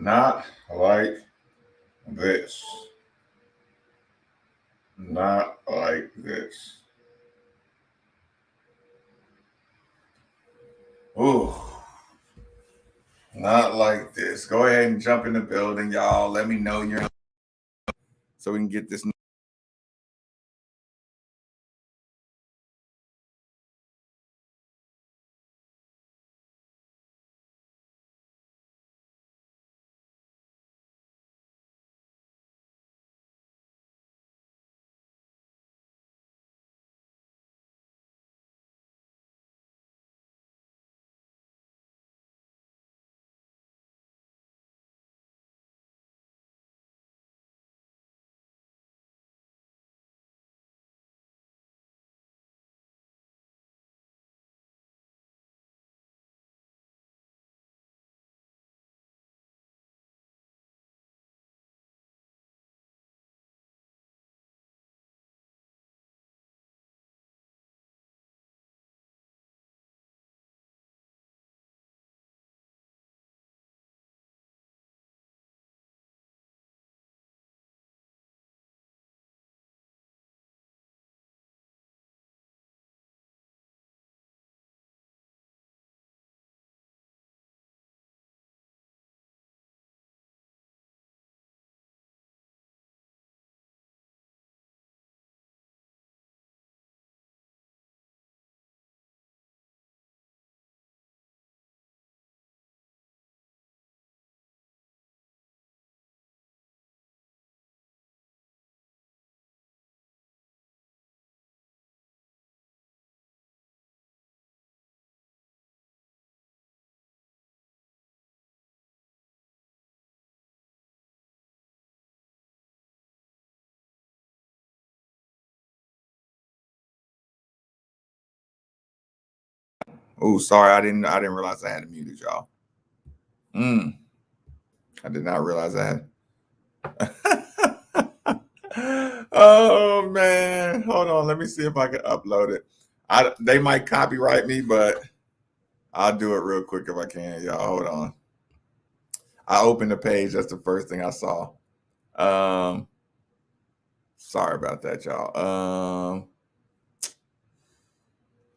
Not like this. Not like this. Ooh, not like this. Go ahead and jump in the building, y'all. Let me know you're so we can get this. Oh, sorry, I didn't realize I had muted y'all. I did not realize I had. Oh man, hold on. Let me see if I can upload it. They might copyright me, but I'll do it real quick if I can, y'all. Hold on. I opened the page. That's the first thing I saw. Sorry about that, y'all.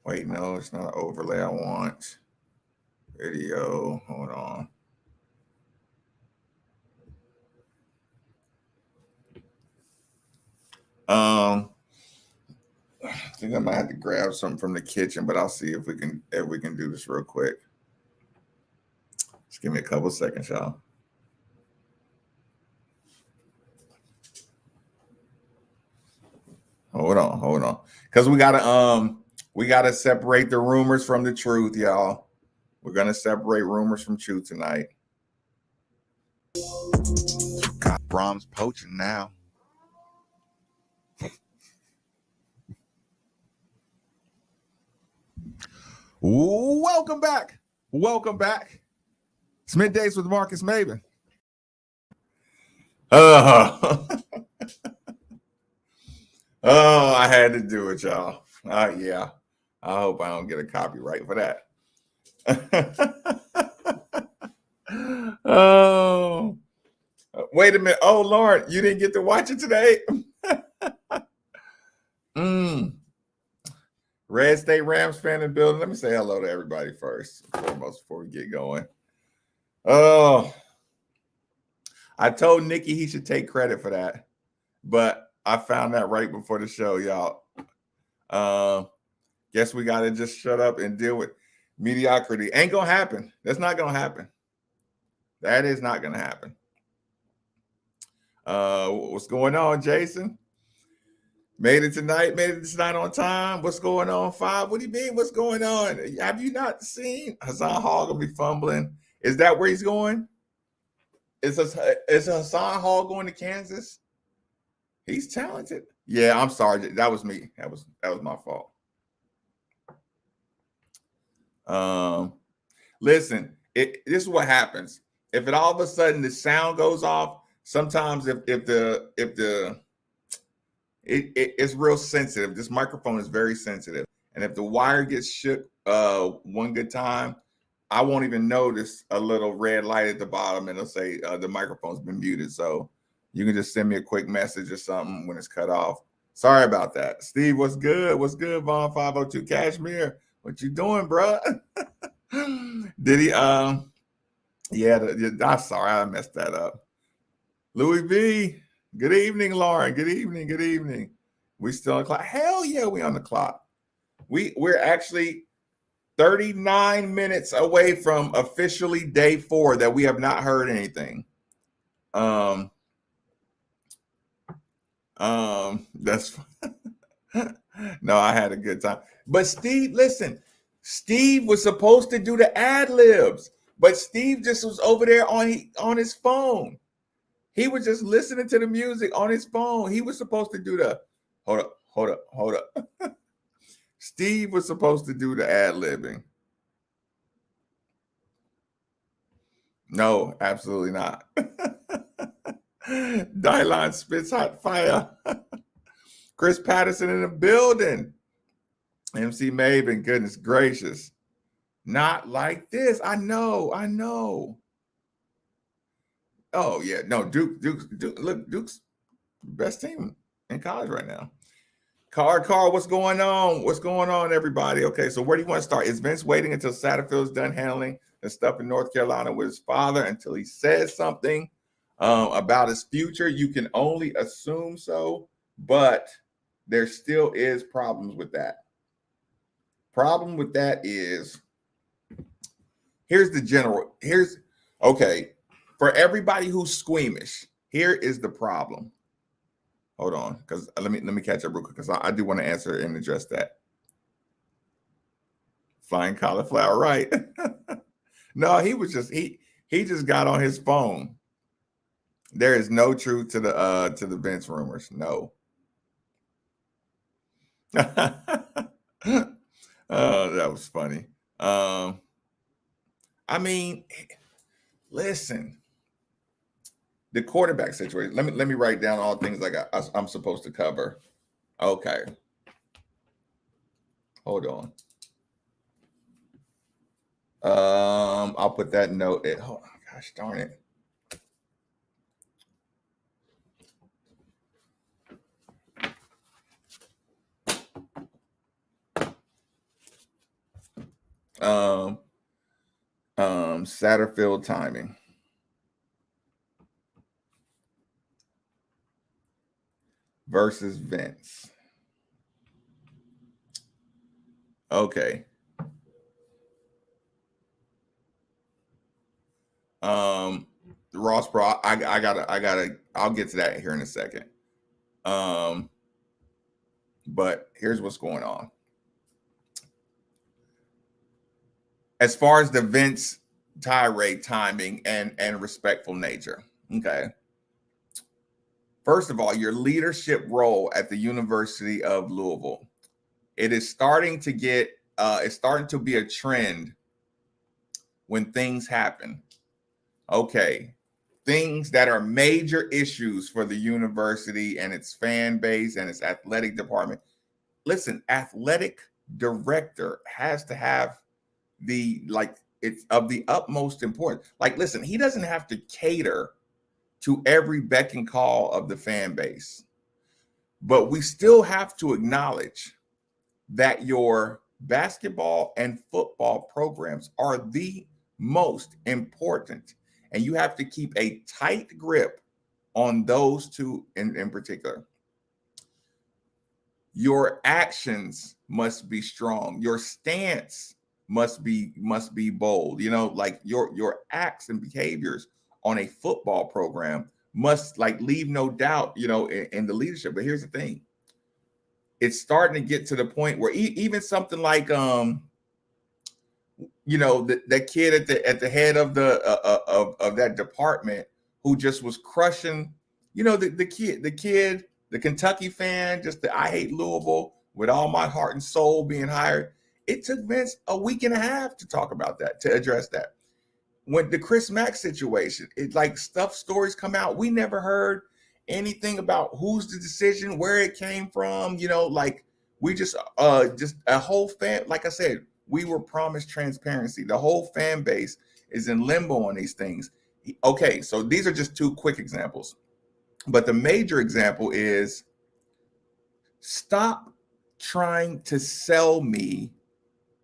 Wait, no, it's not an overlay I want. Video. Hold on. I think I might have to grab something from the kitchen, but I'll see if we can do this real quick. Just give me a couple seconds, y'all. Hold on. Because we gotta separate the rumors from the truth, y'all. We're gonna separate rumors from truth tonight. God, Brahms poaching now. Welcome back. It's Middays with Marcus Maven. Oh, I had to do it, y'all. Yeah. I hope I don't get a copyright for that. Oh, wait a minute. Oh, Lord, you didn't get to watch it today? Red State Rams fan in the building. Let me say hello to everybody first, foremost, before we get going. Oh, I told Nikki he should take credit for that, but I found that right before the show, y'all. Guess we got to just shut up and deal with mediocrity. Ain't gonna happen. That's not gonna happen. That is not gonna happen. What's going on, Jason? Made it tonight on time. What's going on, Five? What do you mean? What's going on? Have you not seen Hassan Hall gonna be fumbling? Is that where he's going? Is Hassan Hall going to Kansas? He's talented. Yeah, I'm sorry. That was me. That was my fault. Listen, this is what happens. If it all of a sudden the sound goes off, sometimes if it's real sensitive. This microphone is very sensitive, and if the wire gets shook one good time, I won't even notice a little red light at the bottom, and it'll say the microphone's been muted. So you can just send me a quick message or something when it's cut off. Sorry about that. Steve, what's good? What's good, Vaughn 502 Cashmere? What you doing, bro? Did he? I'm sorry, I messed that up. Louis B. Good evening, Lauren. Good evening. Good evening. We still on the clock? Hell yeah, we on the clock. We're actually 39 minutes away from officially day 4 that we have not heard anything. That's no, I had a good time. But Steve, listen, Steve was supposed to do the ad libs, but Steve just was over there on his phone. He was just listening to the music on his phone. He was supposed to do the hold up. Steve was supposed to do the ad libbing. No, absolutely not. Dylon spits hot fire. Chris Patterson in the building. MC Maven, goodness gracious. Not like this. I know. Oh, yeah. No, Duke, look, Duke's best team in college right now. Carl, what's going on? What's going on, everybody? Okay, so where do you want to start? Is Vince waiting until Satterfield's done handling the stuff in North Carolina with his father until he says something about his future? You can only assume so, but there still is problems with that. Problem with that is, okay, for everybody who's squeamish, here is the problem. Hold on, because let me catch up real quick, because I do want to answer and address that. Flying cauliflower, right? No, he just got on his phone. There is no truth to the Vince rumors. No. Oh, that was funny. I mean, listen. The quarterback situation. Let me write down all things I'm supposed to cover. Okay. Hold on. I'll put that note. Oh gosh darn it. Satterfield timing. Versus Vince. Okay. Ross Pro, I'll get to that here in a second. But here's what's going on. As far as the Vince tirade timing and respectful nature. Okay. First of all, your leadership role at the University of Louisville. It is starting to get it's starting to be a trend when things happen. Okay. Things that are major issues for the university and its fan base and its athletic department. Listen, athletic director has to have it's of the utmost importance. Listen, he doesn't have to cater to every beck and call of the fan base, but we still have to acknowledge that your basketball and football programs are the most important, and you have to keep a tight grip on those two in particular. Your actions must be strong. Your stance must be bold. Your acts and behaviors on a football program must leave no doubt, in the leadership. But here's the thing. It's starting to get to the point where even something like that kid at the head of that department who just was crushing, the Kentucky fan, just I hate Louisville with all my heart and soul being hired. It took Vince a week and a half to talk about that, to address that. When the Chris Mack situation, stories come out. We never heard anything about who's the decision, where it came from. We just a whole fan. Like I said, we were promised transparency. The whole fan base is in limbo on these things. Okay, so these are just two quick examples. But the major example is stop trying to sell me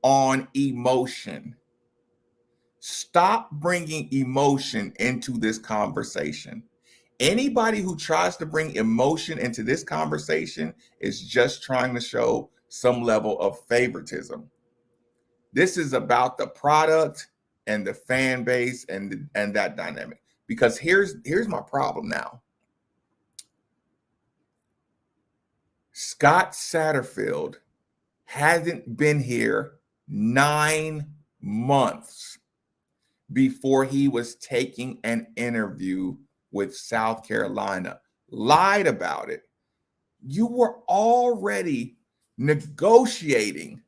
on emotion. Stop bringing emotion into this conversation. Anybody who tries to bring emotion into this conversation is just trying to show some level of favoritism. This is about the product and the fan base and that dynamic. Because here's my problem now. Scott Satterfield hasn't been here 9 months before he was taking an interview with South Carolina, lied about it. You were already negotiating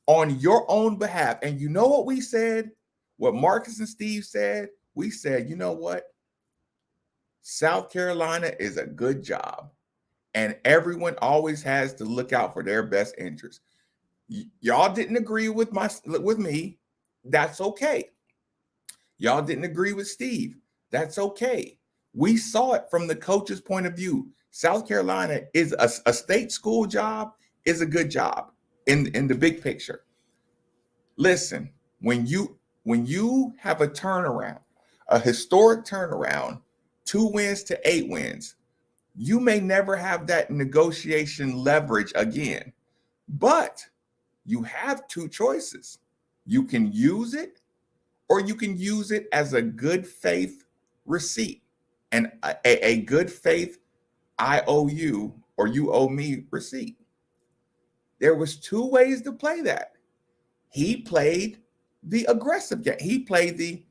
on your own behalf. And you know what we said? What Marcus and Steve said? We said, you know what? South Carolina is a good job. And everyone always has to look out for their best interest. Y'all didn't agree with me. That's okay. Y'all didn't agree with Steve. That's okay. We saw it from the coach's point of view. South Carolina is a state school job, is a good job in the big picture. Listen, when you have a turnaround, a historic turnaround, 2 wins to 8 wins, you may never have that negotiation leverage again. But you have 2 choices. You can use it, or you can use it as a good faith receipt and a good faith I owe you or you owe me receipt. There was 2 ways to play that. He played the aggressive game. He played the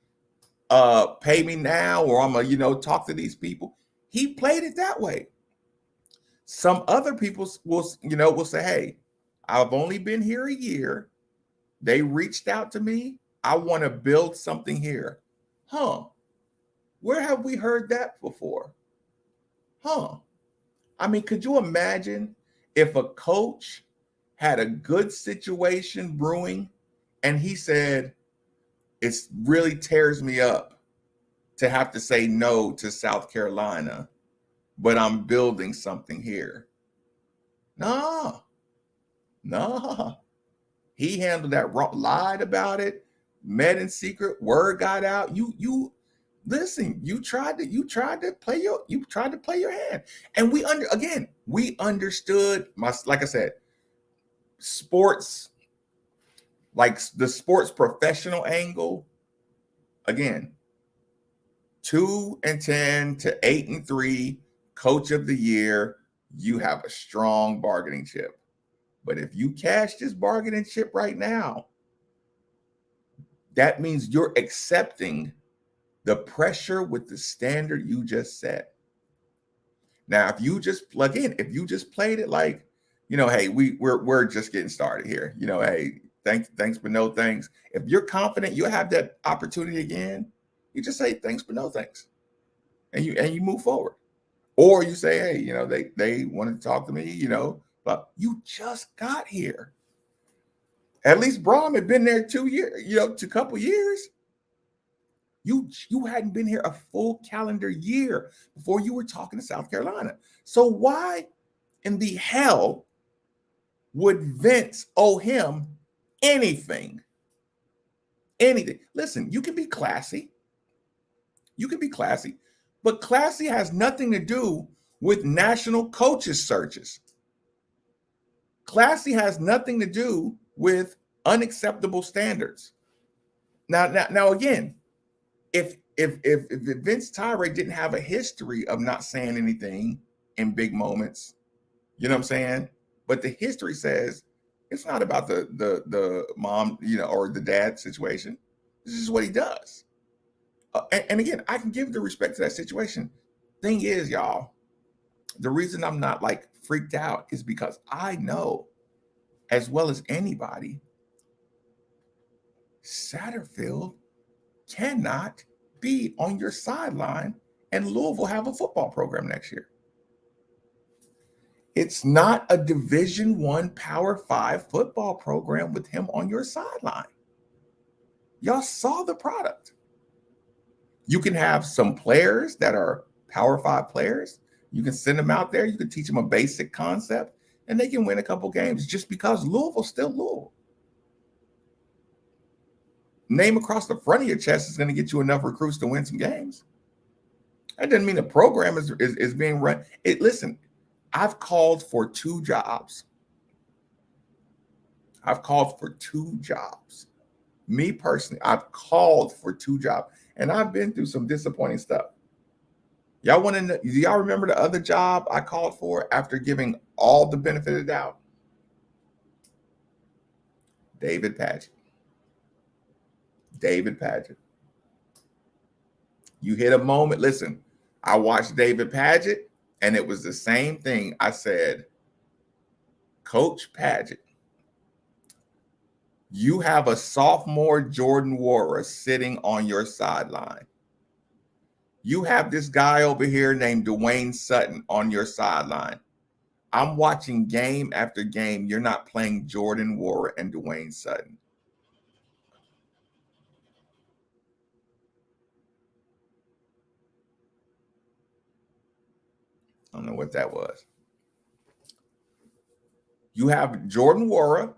pay me now, or I'm gonna talk to these people. He played it that way. Some other people will say, hey, I've only been here a year. They reached out to me. I want to build something here. Where have we heard that before? I mean, could you imagine if a coach had a good situation brewing and he said, it really tears me up to have to say no to South Carolina, but I'm building something here. No. He handled that wrong, lied about it, met in secret, word got out. You listen, you tried to play your hand. And we understood like I said, sports, like the sports professional angle. Again, 2-10 to 8-3, coach of the year, you have a strong bargaining chip. But if you cash this bargaining chip right now, that means you're accepting the pressure with the standard you just set. Now, if you just played it like, hey, we're just getting started here. Hey, thanks, but no thanks. If you're confident you'll have that opportunity again, you just say thanks, but no thanks, and you move forward. Or you say, hey, they wanted to talk to me, but you just got here. At least Brom had been there 2 years, a couple years. You hadn't been here a full calendar year before you were talking to South Carolina. So why in the hell would Vince owe him anything? Anything. Listen, you can be classy. But classy has nothing to do with national coaches searches. Classy has nothing to do with unacceptable standards. Now again, if Vince Tyra didn't have a history of not saying anything in big moments, you know what I'm saying? But the history says it's not about the mom, or the dad situation. This is what he does. And again, I can give the respect to that situation. Thing is, y'all, the reason I'm not like freaked out is because I know as well as anybody, Satterfield cannot be on your sideline and Louisville have a football program next year. It's not a Division I Power 5 football program with him on your sideline. Y'all saw the product. You can have some players that are Power 5 players. You can send them out there. You can teach them a basic concept, and they can win a couple games just because Louisville's still Louisville. Name across the front of your chest is going to get you enough recruits to win some games. That doesn't mean the program is being run. Listen, I've called for 2 jobs. Me personally, I've called for 2 jobs, and I've been through some disappointing stuff. Y'all want to know? Do y'all remember the other job I called for after giving all the benefit of the doubt? David Padgett. You hit a moment. Listen, I watched David Padgett, and it was the same thing. I said, Coach Padgett, you have a sophomore Jordan Nwora sitting on your sideline. You have this guy over here named Dwayne Sutton on your sideline. I'm watching game after game. You're not playing Jordan Nwora and Dwayne Sutton. I don't know what that was. You have Jordan Nwora,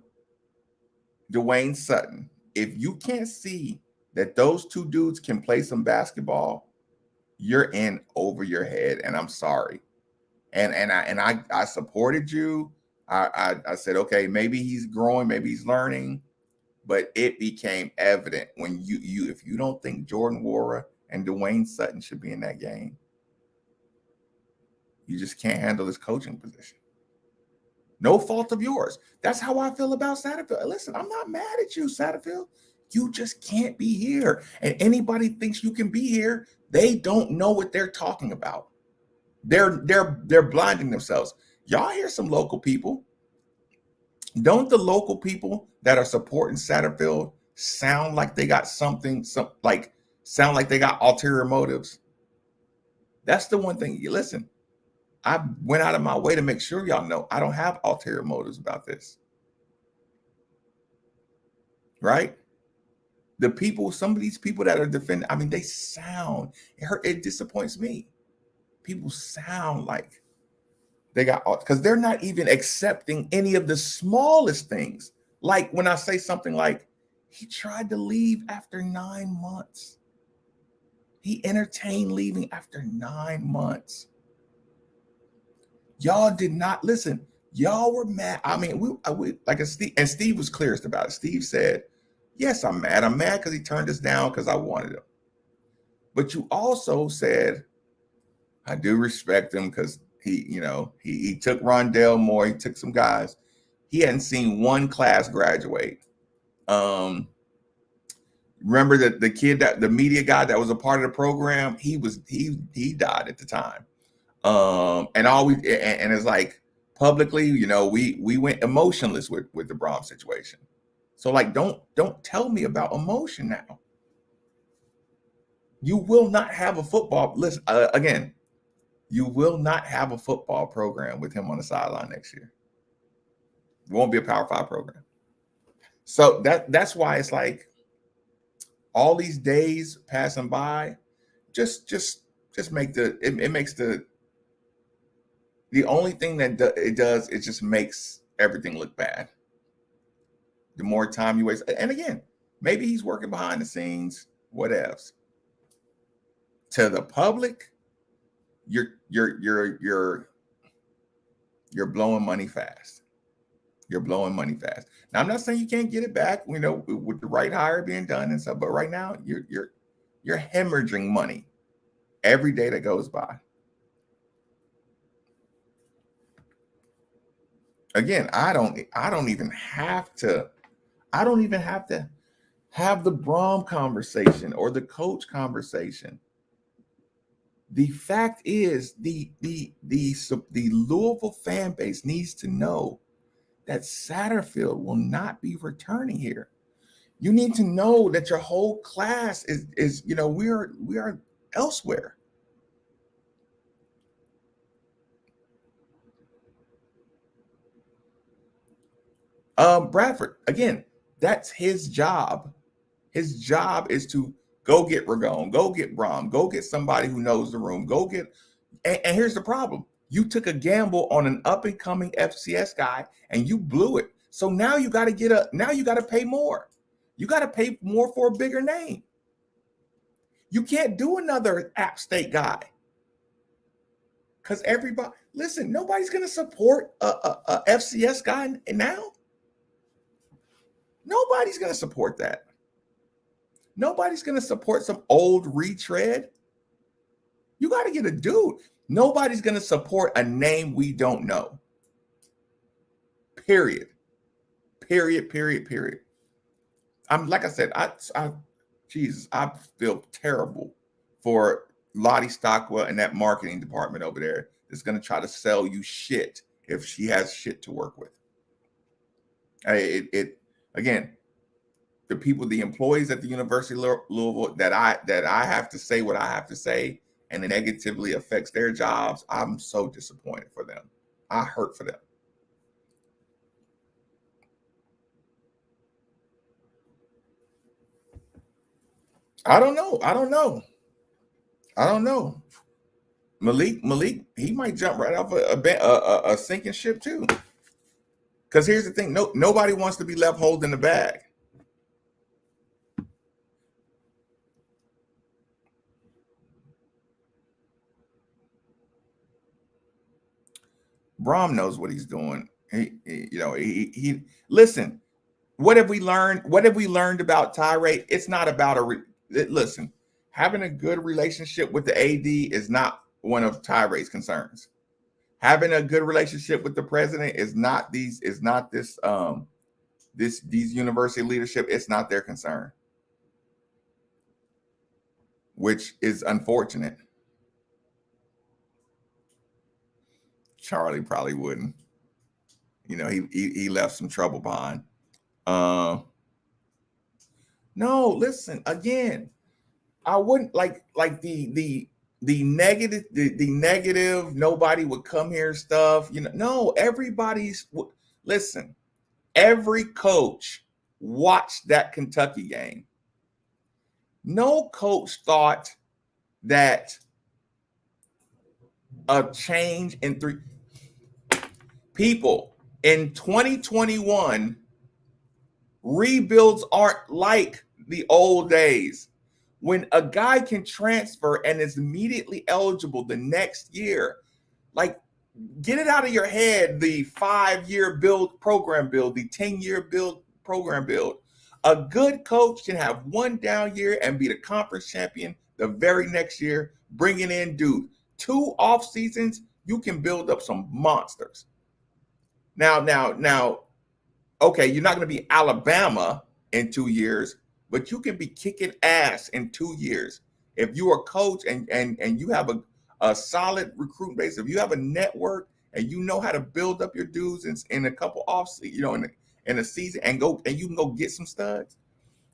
Dwayne Sutton. If you can't see that those 2 dudes can play some basketball, you're in over your head, and I'm sorry. And I supported you. I said, okay, maybe he's growing, maybe he's learning, but it became evident when you if you don't think Jordan Nwora and Dwayne Sutton should be in that game, you just can't handle his coaching position. No fault of yours. That's how I feel about Satterfield. Listen, I'm not mad at you, Satterfield. You just can't be here. And anybody thinks you can be here, they don't know what they're talking about. They're blinding themselves. Y'all hear some local people. Don't the local people that are supporting Satterfield sound like they got sound like they got ulterior motives? That's the one thing. Listen, I went out of my way to make sure y'all know I don't have ulterior motives about this. Right? Some of these people that are defending, I mean, they sound, it disappoints me. People sound like they got, because they're not even accepting any of the smallest things. Like when I say something like, he tried to leave after 9 months. He entertained leaving after 9 months. Y'all did not listen. Y'all were mad. I mean, we like Steve was clearest about it. Steve said, yes, I'm mad. I'm mad because he turned us down because I wanted him. But you also said, I do respect him because he took Rondell Moore. He took some guys. He hadn't seen one class graduate. Remember that the kid, that the media guy that was a part of the program, he died at the time. And it's like publicly, we went emotionless with the Brahms situation. So like, don't tell me about emotion now. You will not have a football. Listen, again, you will not have a football program with him on the sideline next year. It won't be a Power 5 program. So that's why it's like all these days passing by, just make it makes the only thing that it does, it just makes everything look bad. The more time you waste, and again, maybe he's working behind the scenes, whatevs. To the public, you're blowing money fast. You're blowing money fast. Now, I'm not saying you can't get it back, with the right hire being done and stuff, but right now you're hemorrhaging money every day that goes by. Again, I don't even have to have the Brom conversation or the coach conversation. The fact is, the Louisville fan base needs to know that Satterfield will not be returning here. You need to know that your whole class is we are elsewhere. Bradford, again, that's his job. His job is to go get Ragone, go get Brom, go get somebody who knows the room, go get. And here's the problem: you took a gamble on an up and coming FCS guy, and you blew it. So now you got to now you got to pay more. You got to pay more for a bigger name. You can't do another App State guy because everybody. Listen, nobody's going to support a FCS guy now. Nobody's going to support that. Nobody's going to support some old retread. You got to get a dude. Nobody's going to support a name we don't know. Period. I'm like I said, Jesus, I feel terrible for Lottie Stockwell and that marketing department over there that's going to try to sell you shit if she has shit to work with. Again, the people, the employees at the University of Louisville that I have to say what I have to say, and it negatively affects their jobs. I'm so disappointed for them. I hurt for them. I don't know. Malik, he might jump right off a sinking ship too. Because here's the thing: nobody wants to be left holding the bag. Brom knows what he's doing. He listen. What have we learned? What have we learned about Tyree? It's not about listen. Having a good relationship with the AD is not one of Tyree's concerns. Having a good relationship with the president is not these university leadership. It's not their concern, which is unfortunate. Charlie probably wouldn't. He left some trouble behind. No, listen, again, I wouldn't like the negative, nobody would come here stuff. No, everybody's listen, every coach watched that Kentucky game. No coach thought that a change in people in 2021, rebuilds aren't like the old days when a guy can transfer and is immediately eligible the next year. Like, get it out of your head, the 5-year program build, the 10-year program build. A good coach can have one down year and be the conference champion the very next year, bringing in dudes. 2 off seasons, you can build up some monsters. Now, okay, you're not going to be Alabama in 2 years, but you can be kicking ass in 2 years. If you are a coach and you have a solid recruiting base, if you have a network and you know how to build up your dudes in a couple in a season and you can go get some studs.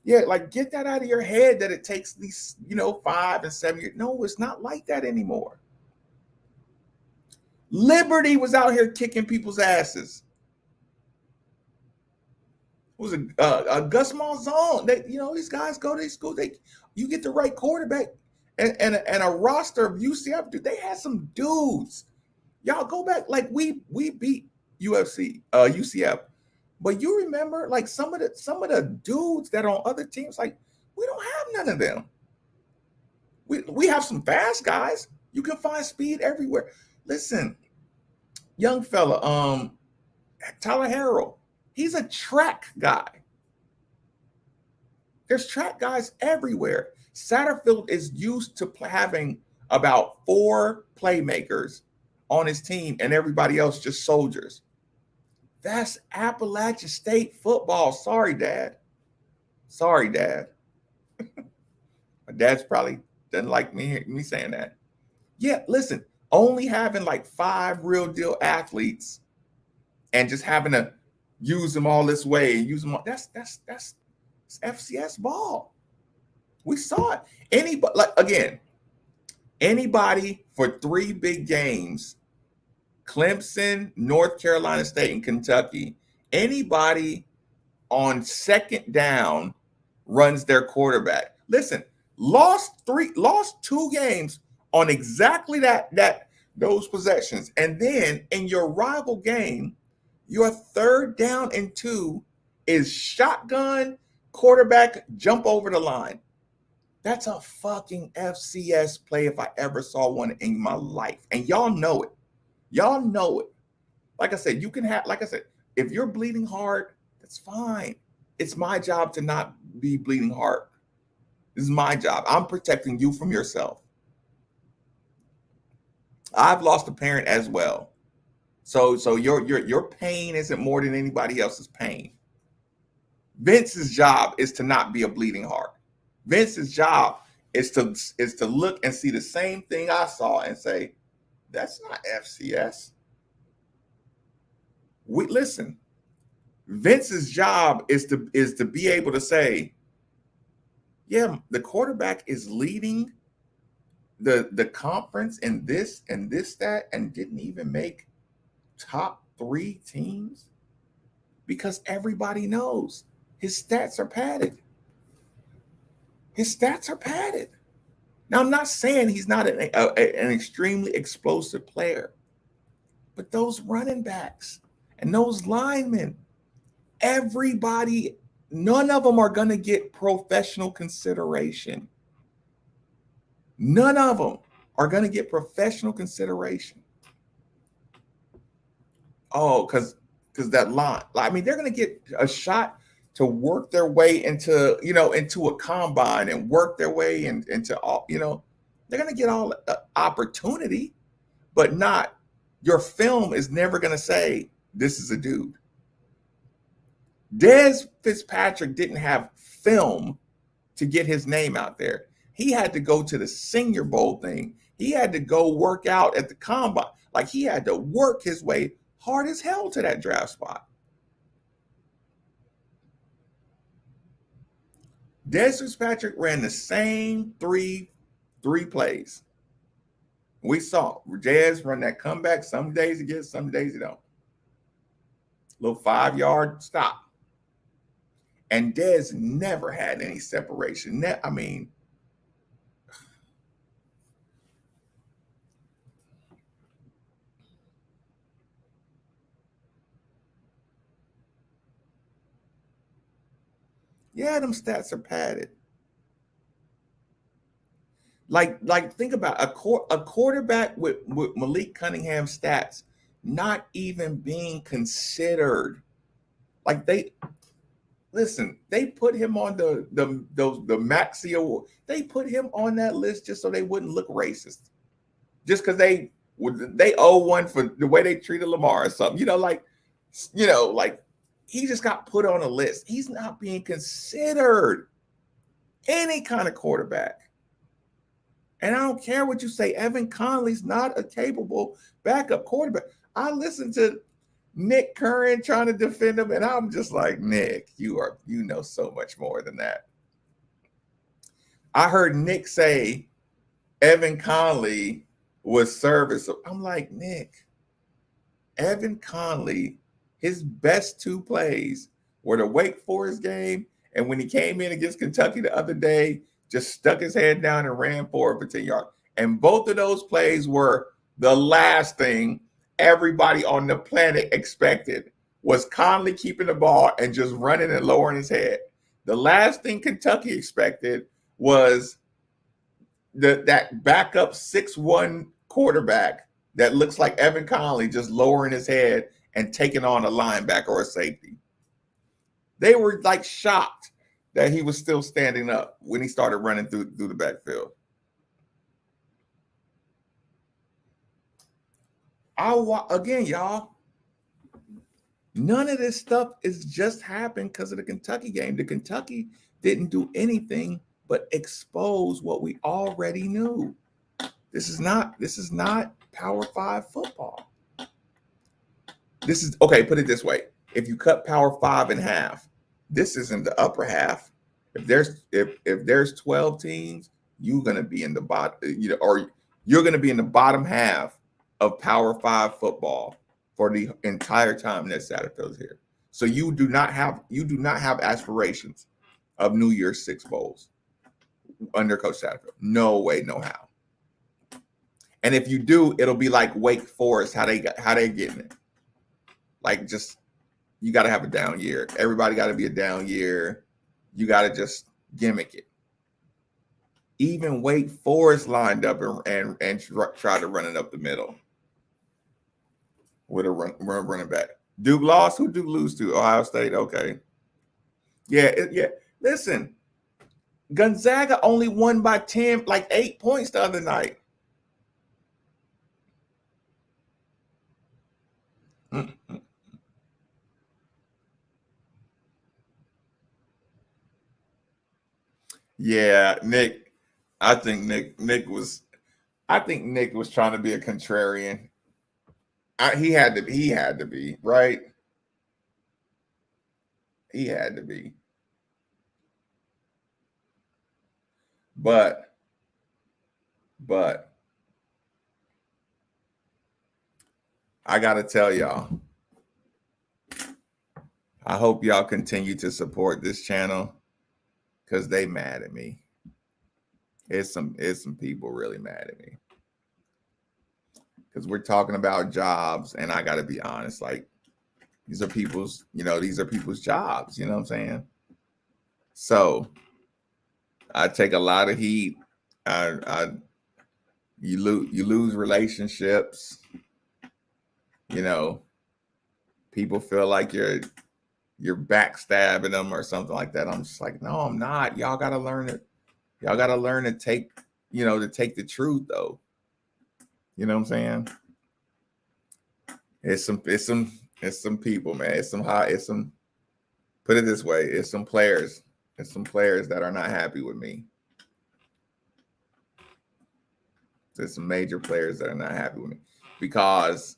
Yeah, like get that out of your head that it takes these 5 and 7 years. No, it's not like that anymore. Liberty was out here kicking people's asses. It was a Gus Malzahn. These guys go to these schools. You get the right quarterback and a roster of UCF. Dude, they had some dudes. Y'all go back, like we beat UCF, but you remember like some of the dudes that are on other teams. Like we don't have none of them. We have some fast guys. You can find speed everywhere. Listen, young fella, Tyler Harrell, he's a track guy. There's track guys everywhere. Satterfield is used to having about 4 playmakers on his team and everybody else just soldiers. That's Appalachian State football. Sorry, Dad. My dad's probably doesn't like me saying that. Yeah, listen, only having like 5 real deal athletes and just having to use them all this way and use them all, that's FCS ball. We saw it. Anybody for 3 big games, Clemson, North Carolina State, and Kentucky, Anybody on second down runs their quarterback. Listen, lost 2 games on exactly those possessions. And then in your rival game, your third down and 2 is shotgun quarterback jump over the line. That's a fucking FCS play if I ever saw one in my life. And y'all know it. Y'all know it. Like I said, you can have, like I said, if you're bleeding heart, that's fine. It's my job to not be bleeding heart. This is my job. I'm protecting you from yourself. I've lost a parent as well. So your pain isn't more than anybody else's pain. Vince's job is to not be a bleeding heart. Vince's job is to look and see the same thing I saw and say, that's not FCS. Listen. Vince's job is to be able to say, yeah, the quarterback is leading the conference in this and this, that, and didn't even make top 3 teams, because everybody knows his stats are padded. His stats are padded. Now, I'm not saying he's not an extremely explosive player, but those running backs and those linemen, everybody, none of them are going to get professional consideration. None of them are going to get professional consideration. Oh, because that line. I mean, they're going to get a shot to work their way into a combine and work their way into all, they're going to get all opportunity, but not, your film is never going to say, this is a dude. Dez Fitzpatrick didn't have film to get his name out there. He had to go to the Senior Bowl thing. He had to go work out at the combine. Like, he had to work his way hard as hell to that draft spot. Dez Fitzpatrick ran the same three plays. We saw Dez run that comeback. Some days he gets, some days he don't. Little 5-yard stop. And Dez never had any separation. I mean, yeah, them stats are padded. Like think about a quarterback with Malik Cunningham stats not even being considered. Like, they put him on the Maxi Award. They put him on that list just so they wouldn't look racist. Just because they owe one for the way they treated Lamar or something. Like he just got put on a list. He's not being considered any kind of quarterback. And I don't care what you say. Evan Conley's not a capable backup quarterback. I listened to Nick Curran trying to defend him, and I'm just like, Nick, you know so much more than that. I heard Nick say Evan Conley was serviceable. I'm like, Nick, Evan Conley, his best 2 plays were the Wake Forest game, and when he came in against Kentucky the other day, just stuck his head down and ran forward for 10 yards. And both of those plays were the last thing everybody on the planet expected, was Conley keeping the ball and just running and lowering his head. The last thing Kentucky expected was that backup 6'1" quarterback that looks like Evan Conley just lowering his head and taking on a linebacker or a safety. They were like shocked that he was still standing up when he started running through the backfield. Again, y'all, none of this stuff is just happened because of the Kentucky game. The Kentucky didn't do anything but expose what we already knew. This is not Power 5 football. This is, okay, put it this way. If you cut Power 5 in half, this isn't the upper half. If there's 12 teams, you're going to be in the bottom, or you're going to be in the bottom half of Power 5 football for the entire time that Satterfield's here. So you do not have aspirations of New Year's Six bowls under Coach Satterfield. No way, no how. And if you do, it'll be like Wake Forest, how they getting it. Like, just, you got to have a down year. Everybody got to be a down year. You got to just gimmick it. Even Wake Forest lined up and tried to run it up the middle with a running back. Duke lost. Who Duke lose to? Ohio State. Okay. Yeah. Listen, Gonzaga only won by 10, like 8 points the other night. Yeah, Nick. I think Nick was trying to be a contrarian. He had to be, right? He had to be. But I got to tell y'all, I hope y'all continue to support this channel, because they mad at me. It's some people really mad at me, because we're talking about jobs, and I got to be honest, like, these are people's jobs, you know what I'm saying? So I take a lot of heat. You lose relationships. You know, people feel like you're backstabbing them or something like that. I'm just like, no, I'm not. Y'all gotta learn it. Y'all gotta learn to take the truth, though. You know what I'm saying? It's some people, man. It's some put it this way, it's some players that are not happy with me. There's some major players that are not happy with me, because,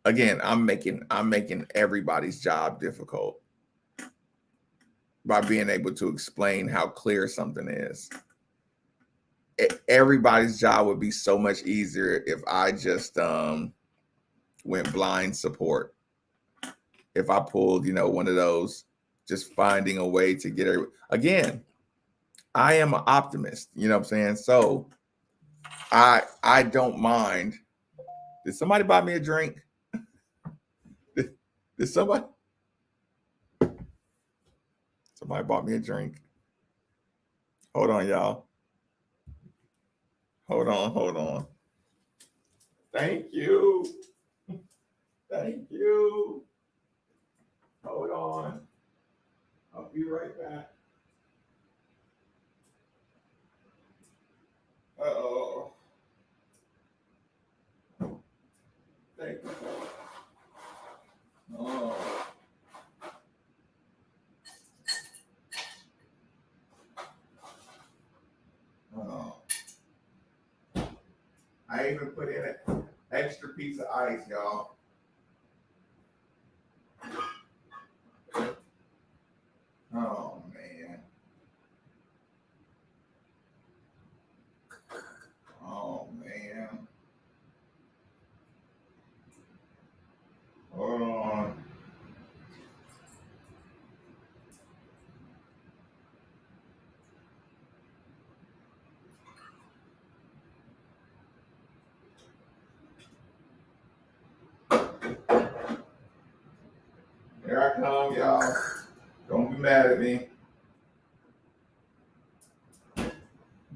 again, I'm making everybody's job difficult by being able to explain how clear something is. Everybody's job would be so much easier if I just went blind support. If I pulled, one of those, just finding a way to get it. Again, I am an optimist, you know what I'm saying? So I don't mind. Did somebody buy me a drink? Did somebody bought me a drink? Hold on, y'all. Hold on. Thank you. Hold on. I'll be right back. Uh-oh. Thank you. Oh. Oh. I even put in an extra piece of ice, y'all. Oh, man. Oh, man. Hold on. Here I come, y'all. Don't be mad at me.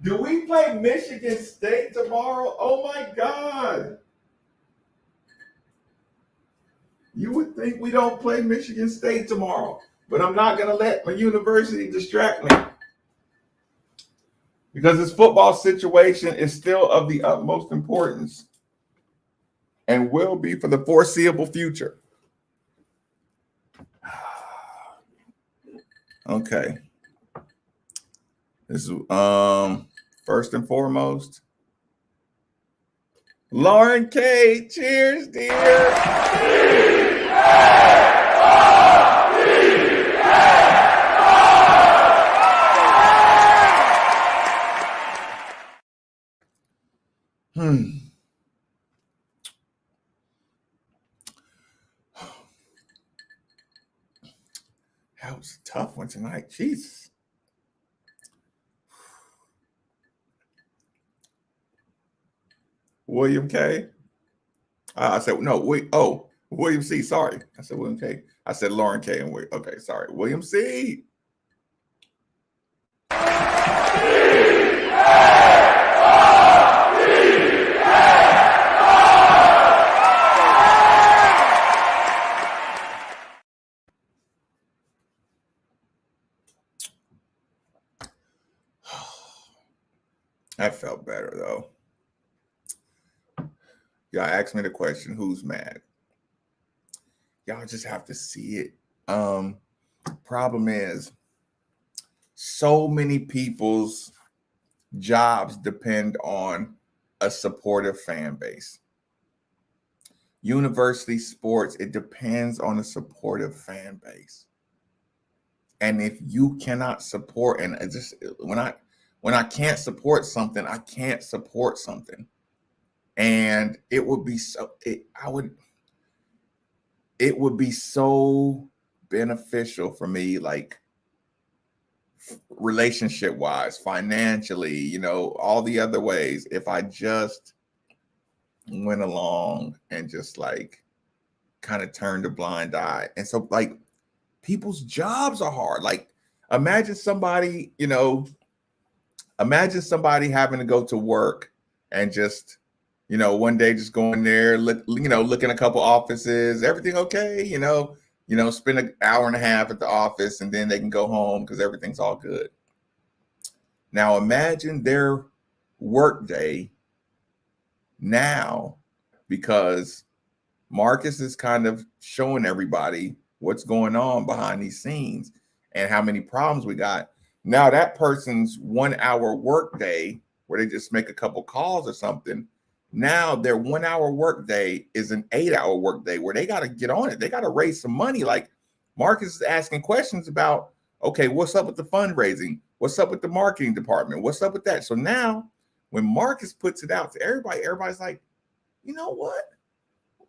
Do we play Michigan State tomorrow? Oh, my God. You would think we don't play Michigan State tomorrow, but I'm not going to let my university distract me, because this football situation is still of the utmost importance and will be for the foreseeable future. Okay. This is first and foremost, Lauren K. Cheers, dear. Tough one tonight. Jesus. William K. I said, no, wait. Oh, William C. Sorry. I said William K. I said Lauren K. And wait. Okay, sorry. William C. That felt better though. Y'all asked me the question, who's mad? Y'all just have to see it. Problem is, so many people's jobs depend on a supportive fan base. University sports, it depends on a supportive fan base. And if you cannot support, and just when I can't support something, I can't support something. And it would be so it would be so beneficial for me, like relationship wise, financially, all the other ways, if I just went along and just like kind of turned a blind eye. And so like people's jobs are hard. Like imagine somebody having to go to work and just one day just going there, looking a couple offices, everything okay, spend an hour and a half at the office and then they can go home because everything's all good. Now imagine their work day now, because Marcus is kind of showing everybody what's going on behind these scenes and how many problems we got. Now that person's 1 hour work day where they just make a couple calls or something, now their 1 hour work day is an 8 hour work day where they got to get on it. They got to raise some money. Like Marcus is asking questions about, okay, what's up with the fundraising? What's up with the marketing department? What's up with that? So now when Marcus puts it out to everybody, everybody's like, you know what?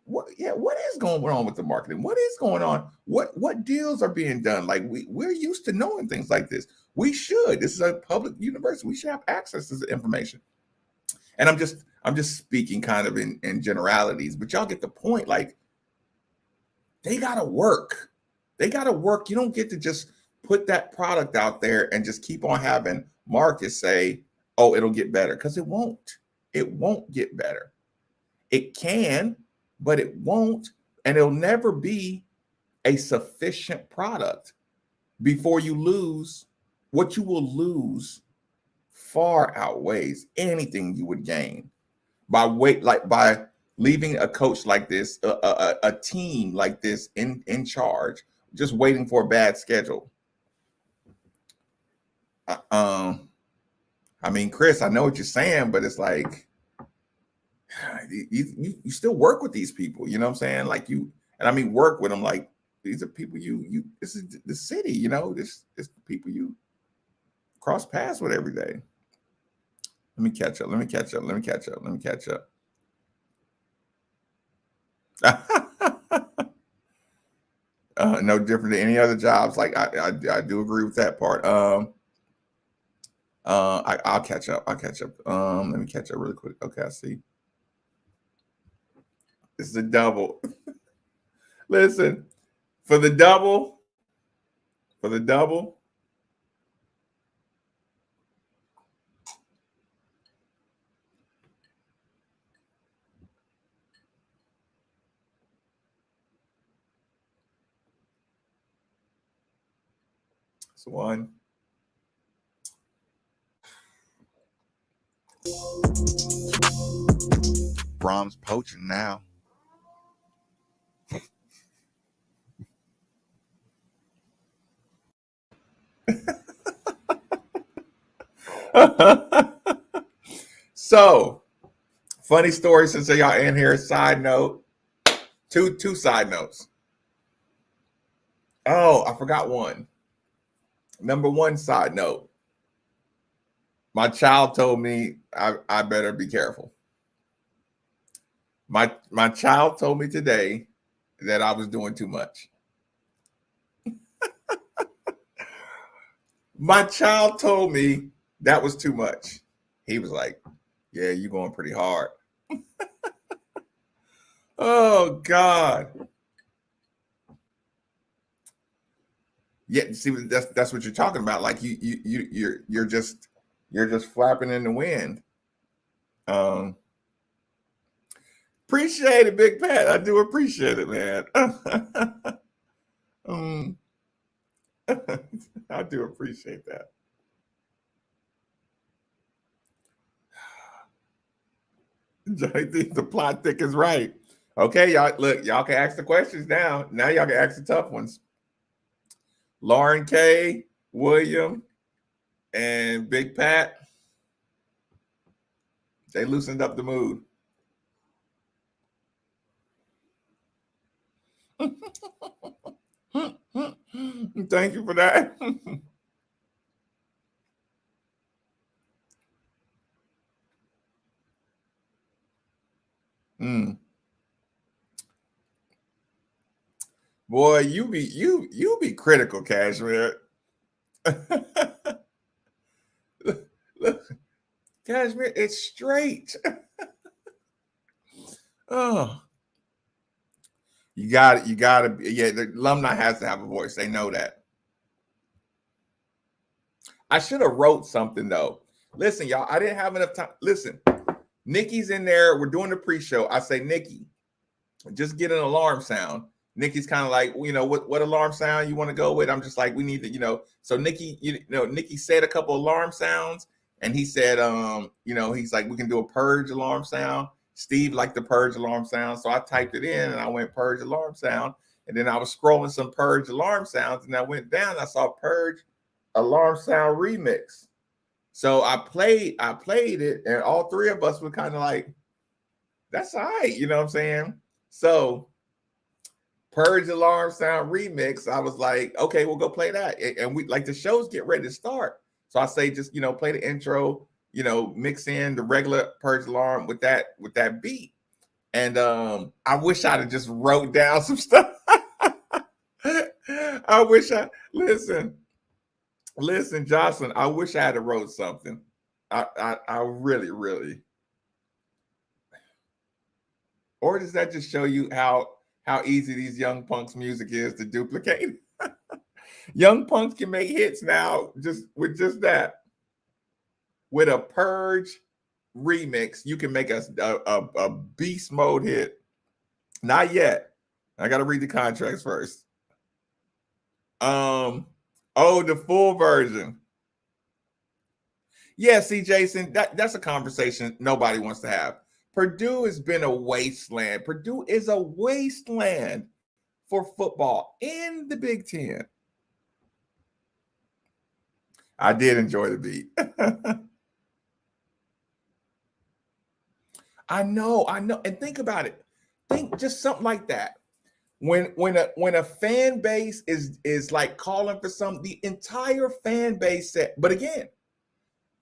What is going on with the marketing? What is going on? What deals are being done? Like we're used to knowing things like this. We should. This is a public university. We should have access to the information. And I'm just speaking kind of in generalities, but y'all get the point. Like they gotta work. They gotta work. You don't get to just put that product out there and just keep on having Marcus say, oh, it'll get better, because it won't. It won't get better. It can, but it won't. And it'll never be a sufficient product. Before you lose, what you will lose far outweighs anything you would gain by leaving a coach like this, a team like this in charge, just waiting for a bad schedule. I mean, Chris, I know what you're saying, but it's like you still work with these people, you know what I'm saying? Like work with them like these are people you this is the city, this is the people you cross paths with every day. Let me catch up. No different than any other jobs. Like I do agree with that part. I'll catch up. Let me catch up really quick. Okay, I see. This is a double. Listen, for the double. It's one. Brahms poaching now. So, funny story since y'all in here. Side note, two side notes. Oh, I forgot one. Number one side note. My child told me I better be careful. My child told me today that I was doing too much. My child told me that was too much. He was like, yeah, you going pretty hard. Oh God. Yeah, see, that's what you're talking about. Like you're just flapping in the wind. Um, appreciate it, Big Pat. I do appreciate it, man. um, I do appreciate that. Johnny thinks the plot thick is right. Okay, y'all. Look, y'all can ask the questions now. Now y'all can ask the tough ones. Lauren K, William, and Big Pat. They loosened up the mood. Thank you for that. Mm. Boy, you be critical, Cashmere. Look, Cashmere, it's straight. Oh, you got it. You got to. Yeah, the alumni has to have a voice. They know that. I should have wrote something though. Listen, y'all, I didn't have enough time. Listen, Nikki's in there. We're doing the pre-show. I say, Nikki, just get an alarm sound. Nikki's kind of like, you know, what alarm sound you want to go with? I'm just like, we need to, you know. So Nikki, Nikki said a couple alarm sounds, and he said, you know, he's like, we can do a purge alarm sound. Steve liked the purge alarm sound, so I typed it in and I went purge alarm sound, and then I was scrolling some purge alarm sounds, and I went down, and I saw purge alarm sound remix. So I played it, and all three of us were kind of like, that's all right, you know what I'm saying? So Purge Alarm Sound Remix, I was like, okay, we'll go play that. And we like the shows get ready to start. So I say just, you know, play the intro, you know, mix in the regular Purge Alarm with that beat. And I wish I'd have just wrote down some stuff. I wish listen, Jocelyn, I wish I had wrote something. I really, really. Or does that just show you how easy these Young Punks music is to duplicate? Young Punks can make hits now just with just that. With a Purge remix, you can make a beast mode hit. Not yet. I got to read the contracts first. The full version. Yeah, see, Jason, that's a conversation nobody wants to have. Purdue has been a wasteland. Purdue is a wasteland for football in the Big Ten. I did enjoy the beat. I know. And think about it. Think just something like that. When a fan base is like calling for something, the entire fan base said, but again,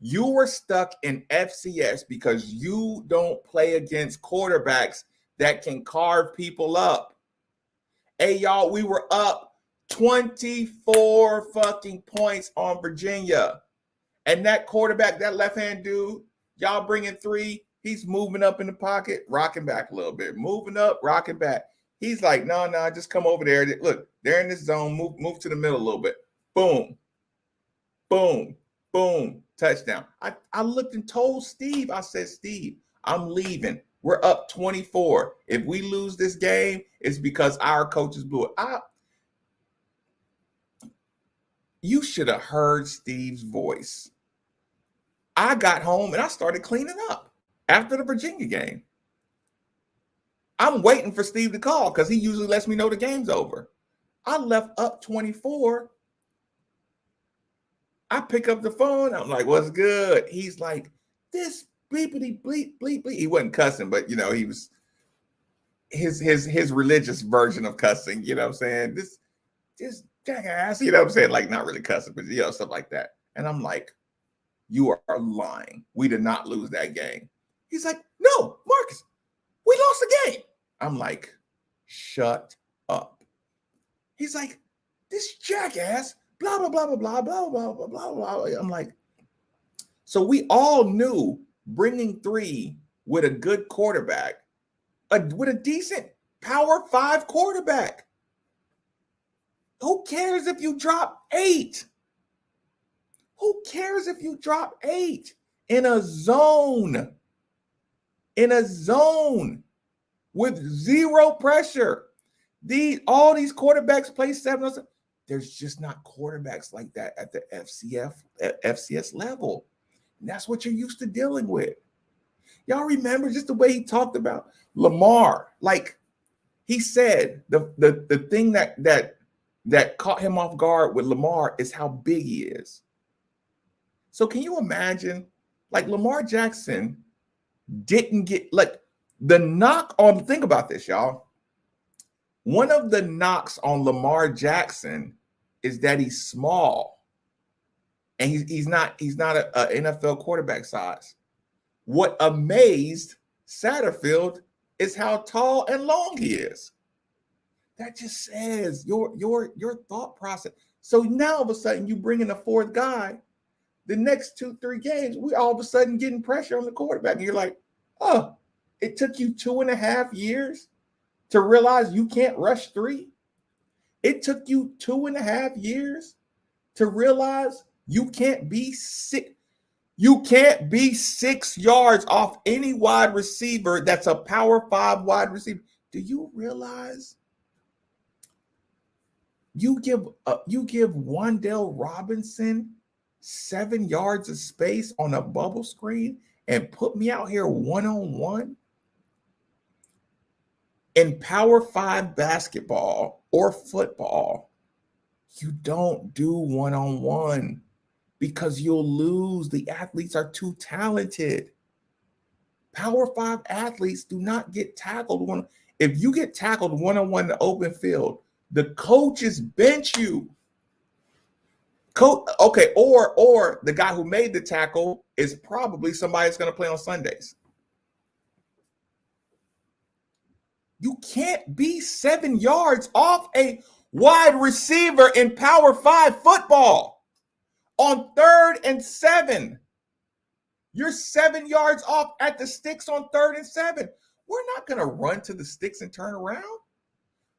you were stuck in FCS because you don't play against quarterbacks that can carve people up. Hey, y'all, we were up 24 fucking points on Virginia. And that quarterback, that left-hand dude, y'all bringing three, he's moving up in the pocket, rocking back a little bit, moving up, rocking back. He's like, no, just come over there. Look, they're in this zone. Move to the middle a little bit. Boom, boom, boom, touchdown. I looked and told Steve, I said, Steve, I'm leaving. We're up 24. If we lose this game, it's because our coaches blew it. You should have heard Steve's voice. I got home and I started cleaning up after the Virginia game. I'm waiting for Steve to call because he usually lets me know the game's over. I left up 24. I pick up the phone. I'm like, what's good? He's like, this bleepity bleep bleep bleep. He wasn't cussing, but you know, he was his religious version of cussing, you know what I'm saying? This jackass, you know what I'm saying? Like not really cussing, but you know, stuff like that. And I'm like, you are lying. We did not lose that game. He's like, no, Marcus, we lost the game. I'm like, shut up. He's like, this jackass blah, blah, blah, blah, blah, blah, blah, blah, blah, blah. I'm like, so we all knew bringing 3 with a good quarterback, with a decent Power 5 quarterback. Who cares if you drop 8? Who cares if you drop 8 in a zone? In a zone with zero pressure. All these quarterbacks play 7. There's just not quarterbacks like that at the FCS level. And that's what you're used to dealing with. Y'all remember just the way he talked about Lamar? Like he said, the thing that caught him off guard with Lamar is how big he is. So can you imagine, like Lamar Jackson didn't get, like the knock on, think about this, y'all. One of the knocks on Lamar Jackson is that he's small. And he's not a NFL quarterback size. What amazed Satterfield is how tall and long he is. That just says your thought process. So now all of a sudden you bring in a 4th guy. The next 2-3 games, we all of a sudden getting pressure on the quarterback. And you're like, oh, it took you 2.5 years to realize you can't rush 3. It took you 2.5 years to realize you can't be 6. You can't be 6 yards off any wide receiver that's a Power 5 wide receiver. Do you realize you give Wan'Dale Robinson 7 yards of space on a bubble screen and put me out here one-on-one? In Power 5 basketball or football, you don't do one-on-one because you'll lose. The athletes are too talented. Power 5 athletes do not get tackled. If you get tackled one-on-one in the open field, the coaches bench you. Okay, or the guy who made the tackle is probably somebody that's going to play on Sundays. You can't be 7 yards off a wide receiver in Power 5 football on 3rd and 7. You're 7 yards off at the sticks on 3rd and 7. We're not going to run to the sticks and turn around.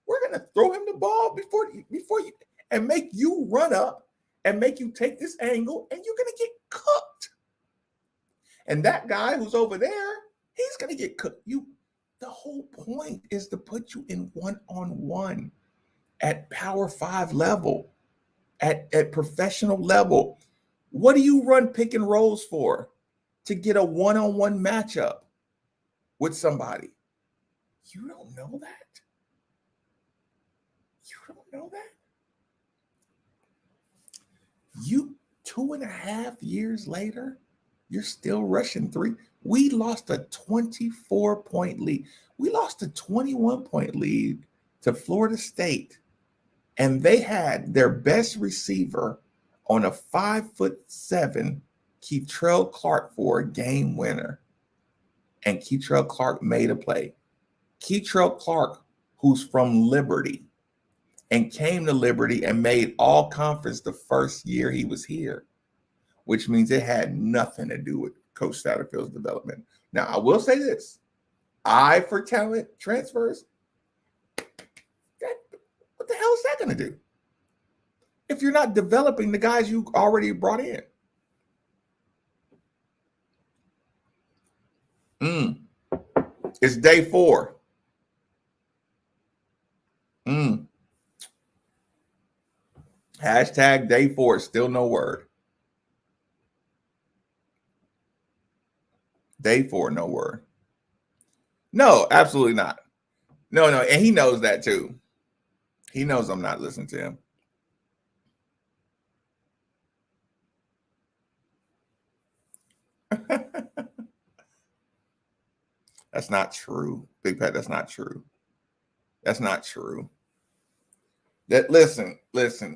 We're going to throw him the ball before you and make you run up and make you take this angle, and you're going to get cooked. And that guy who's over there, he's going to get cooked. The whole point is to put you in one-on-one at Power 5 level, at professional level. What do you run pick and rolls for? To get a one-on-one matchup with somebody. You don't know that? You don't know that? You 2.5 years later, you're still rushing 3. We lost a 24-point lead. We lost a 21-point lead to Florida State. And they had their best receiver on a 5'7" Kei'Trel Clark for a game winner. And Kei'Trel Clark made a play. Kei'Trel Clark, who's from Liberty, and came to Liberty and made all conference the first year he was here, which means it had nothing to do with Coach Satterfield's development. Now, I will say this. Eye for talent transfers, what the hell is that going to do if you're not developing the guys you already brought in? It's day 4. Hashtag day 4, still no word. Day 4, no word. No, absolutely not. No, and he knows that too. He knows I'm not listening to him. That's not true. Big Pat, that's not true. That's not true. Listen,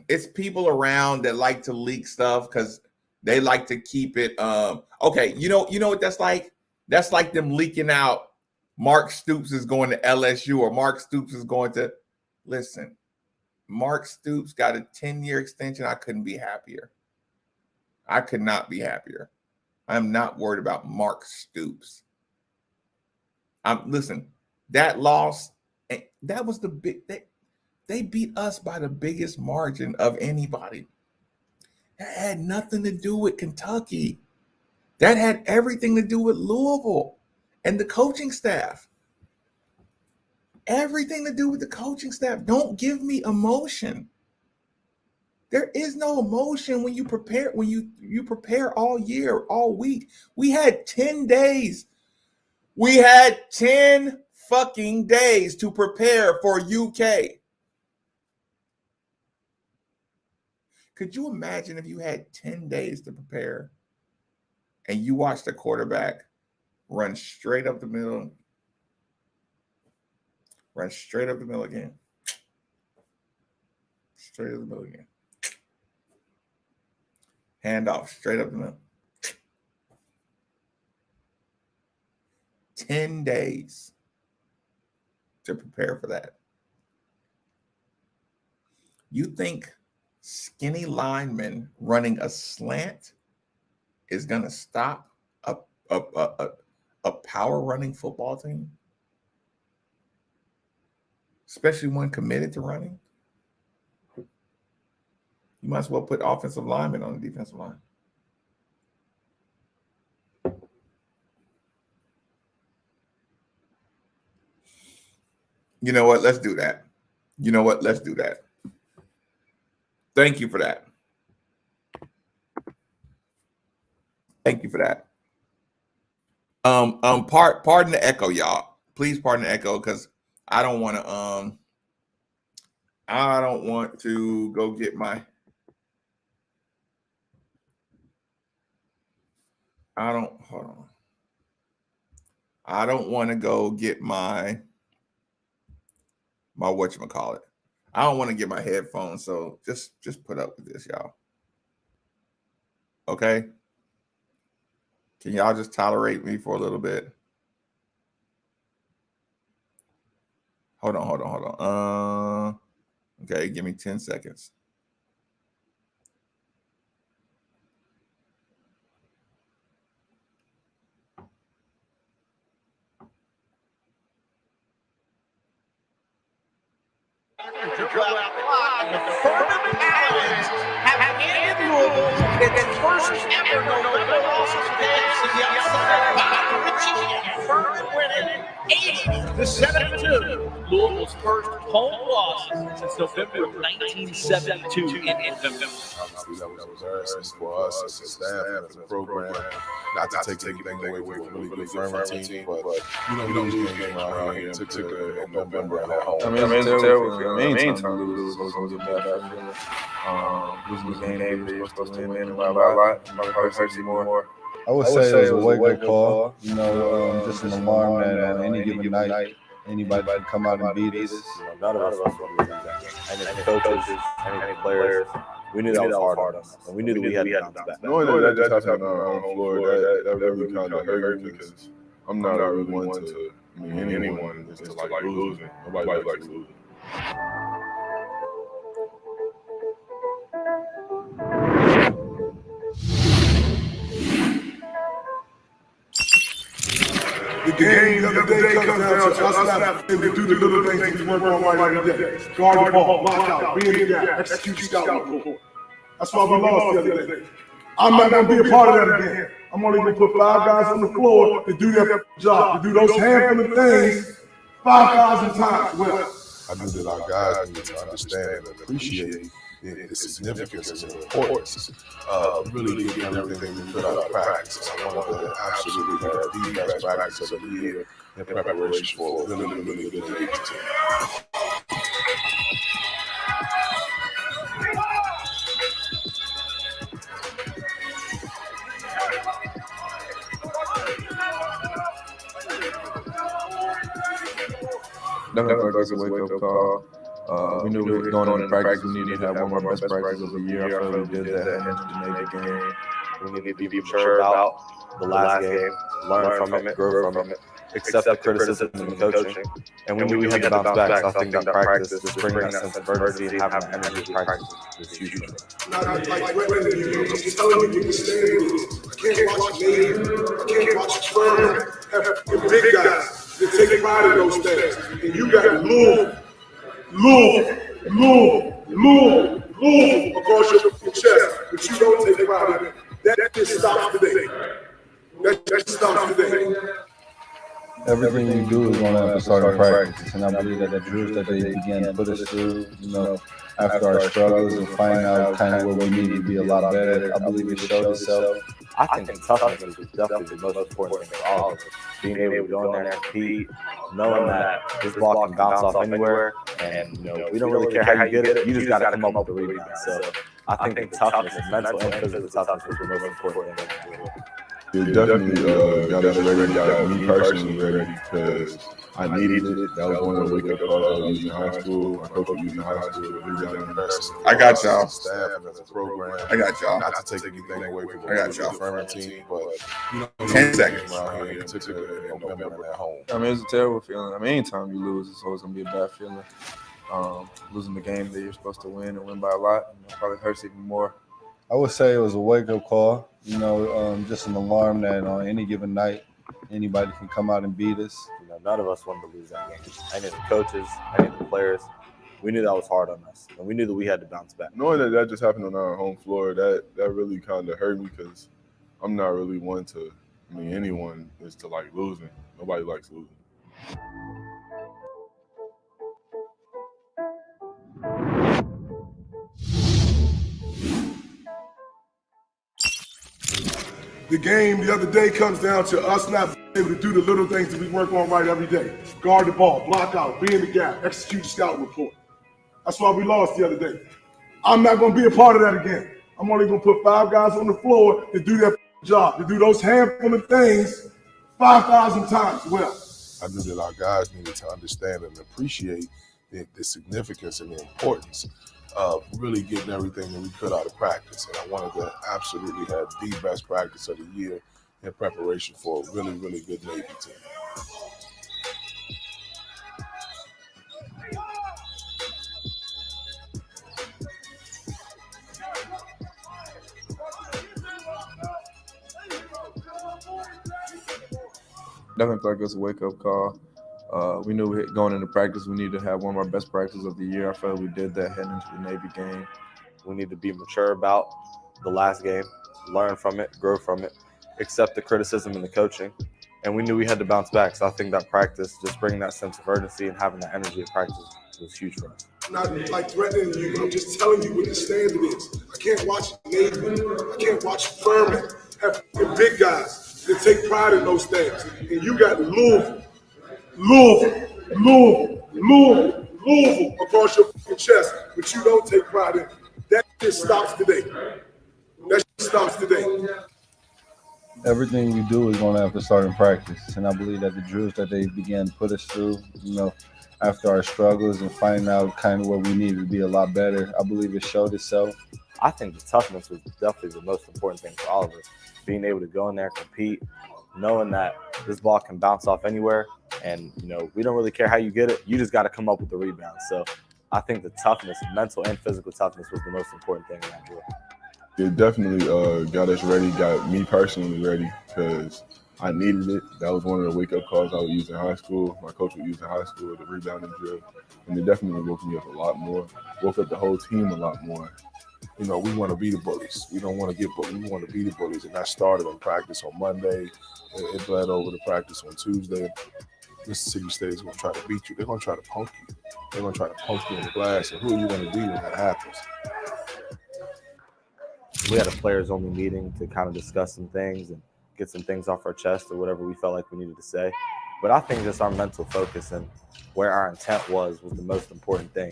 it's people around that like to leak stuff because they like to keep it. Okay, you know what that's like? That's like them leaking out Mark Stoops is going to LSU or Mark Stoops is going to. Listen, Mark Stoops got a 10-year extension, I couldn't be happier. I could not be happier. I'm not worried about Mark Stoops. Listen, that loss, that was the big. They beat us by the biggest margin of anybody. That had nothing to do with Kentucky. That had everything to do with Louisville and the coaching staff. Everything to do with the coaching staff. Don't give me emotion. There is no emotion when you prepare, when you prepare all year, all week. We had 10 days. We had 10 fucking days to prepare for UK. Could you imagine if you had 10 days to prepare and you watched the quarterback run straight up the middle, run straight up the middle again, straight up the middle again, hand off straight up the middle. 10 days to prepare for that. You think skinny linemen running a slant is going to stop a power running football team? Especially one committed to running. You might as well put offensive linemen on the defensive line. You know what? Let's do that. You know what? Let's do that. Thank you for that. Thank you for that. Pardon the echo, y'all. Please pardon the echo, because I don't want to go get my I don't want to go get my whatchamacallit. I don't want to get my headphones, so just put up with this, y'all. Okay? Can y'all just tolerate me for a little bit? Hold on. Okay, give me 10 seconds. Furman Paladins have handed Louisville its first ever November loss of the outside. Bob Ritchie and Furman winning 80-72. Louisville's first home loss since November of 1972 in November. Obviously, that was embarrassing for us as a staff and as a program. Not to take anything away from a really good Furman team, but you don't lose games around here, particularly in November at home. I mean, it's terrible. The main time to lose was going to get bad. Losing the game they were supposed to win by a lot. Hurts you more. I would say it was a wake-up call. You know, just an alarm that on any given night, anybody can come out and beat us. None of us want to lose that game. Any coaches, any players, we knew that was hard on us, and we knew that we had to bounce back. Knowing that just happened on our own floor, that really kind of hurt me because I'm not really one to anyone just to like losing. Nobody likes losing. The game of the day comes down to us not able to do the little things we work on right every day. Guard the ball, lock out, be in the gap, execute scout report. That's why we lost the other day. I'm not going to be a part of that again. I'm only going to put 5 guys on the floor to do their job, to do those handful of things 5,000 times well. I knew that our guys needed to understand and appreciate the significance and the importance of really getting everything we put out of practice. I wanted to absolutely have the best practice of the year in preparation for a really good Navy team. Definitely like a wake-up call. We knew we were going on in practice. We needed to have one of our best practices of the year. I feel we did that into the Navy game. We need to be mature about the last game, learn from it, grow from it, accept the criticism and the coaching. And we knew we had to bounce back. So I think that practice, just bringing that sense of urgency and having that energy of practice was huge for us. Not like threatening you, I'm just telling you what the standard is. I can't watch Navy, I can't watch Furman have big guys that take pride in those things. And you got Louisville across your chest, but you don't take pride in it. That just stops today. That stops today. Everything you do is going to have to start in practice, and I believe that the drills that they began to put us through, after our struggles and finding out kind of where we need to be a lot better, I believe it showed itself. I think the toughness was definitely the most important thing for all of us. Being able to go in there and compete, knowing that this ball can bounce off anywhere, and we don't really care how you get it. You just got to come up with the rebound. So I think the toughness, mental and physical toughness, was the most important thing. It definitely got us ready, got me personally ready, because I needed it. That was one of the wake-up calls I was using in high school. My coach was using in high school. I got y'all. Staff and as a program. I got y'all. Not to take anything away from I got y'all. the Furman team, but 10 seconds. around here, particularly in November at home. I mean, it's a terrible feeling. I mean, anytime you lose, it's always going to be a bad feeling. Losing the game that you're supposed to win and win by a lot, probably hurts even more. I would say it was a wake-up call, just an alarm that on any given night, anybody can come out and beat us. None of us wanted to lose that game. Any of the coaches, any of the players, we knew that was hard on us, and we knew that we had to bounce back. Knowing that just happened on our home floor, that really kind of hurt me, because I'm not really one to, anyone is to like losing. Nobody likes losing. The game the other day comes down to us not being able to do the little things that we work on right every day. Guard the ball, block out, be in the gap, execute the scout report. That's why we lost the other day. I'm not going to be a part of that again. I'm only going to put 5 guys on the floor to do their job, to do those handful of things 5,000 times well. I knew that our guys needed to understand and appreciate the significance and the importance of really getting everything that we could out of practice. And I wanted to absolutely have the best practice of the year in preparation for a really, really good Navy team. Definitely felt like it was a wake-up call. We knew going into practice, we needed to have one of our best practices of the year. I felt we did that heading into the Navy game. We need to be mature about the last game, learn from it, grow from it, accept the criticism and the coaching. And we knew we had to bounce back. So I think that practice, just bringing that sense of urgency and having that energy of practice was huge for us. Not like threatening you, I'm just telling you what the standard is. I can't watch Navy, I can't watch Furman have big guys that take pride in those things. And you got Louisville across your chest, but you don't take pride in it. That just stops today. That just stops today. Everything you do is going to have to start in practice, and I believe that the drills that they began to put us through, after our struggles and finding out kind of where we needed to be a lot better, I believe it showed itself. I think the toughness was definitely the most important thing for all of us. Being able to go in there, compete, knowing that this ball can bounce off anywhere, and we don't really care how you get it. You just got to come up with the rebound. So I think the toughness, mental and physical toughness, was the most important thing in that drill. It definitely got us ready, got me personally ready, because I needed it. That was one of the wake-up calls I would use in high school. My coach would use in high school, the rebounding drill. And it definitely woke me up a lot more, woke up the whole team a lot more. We want to be the bullies. We don't want to get bullied. We want to be the bullies. And that started in practice on Monday. It bled over to practice on Tuesday. Mississippi State is going to try to beat you. They're going to try to punk you. They're going to try to punk you in the glass. And who are you going to be when that happens? We had a players-only meeting to kind of discuss some things and get some things off our chest or whatever we felt like we needed to say. But I think just our mental focus and where our intent was the most important thing.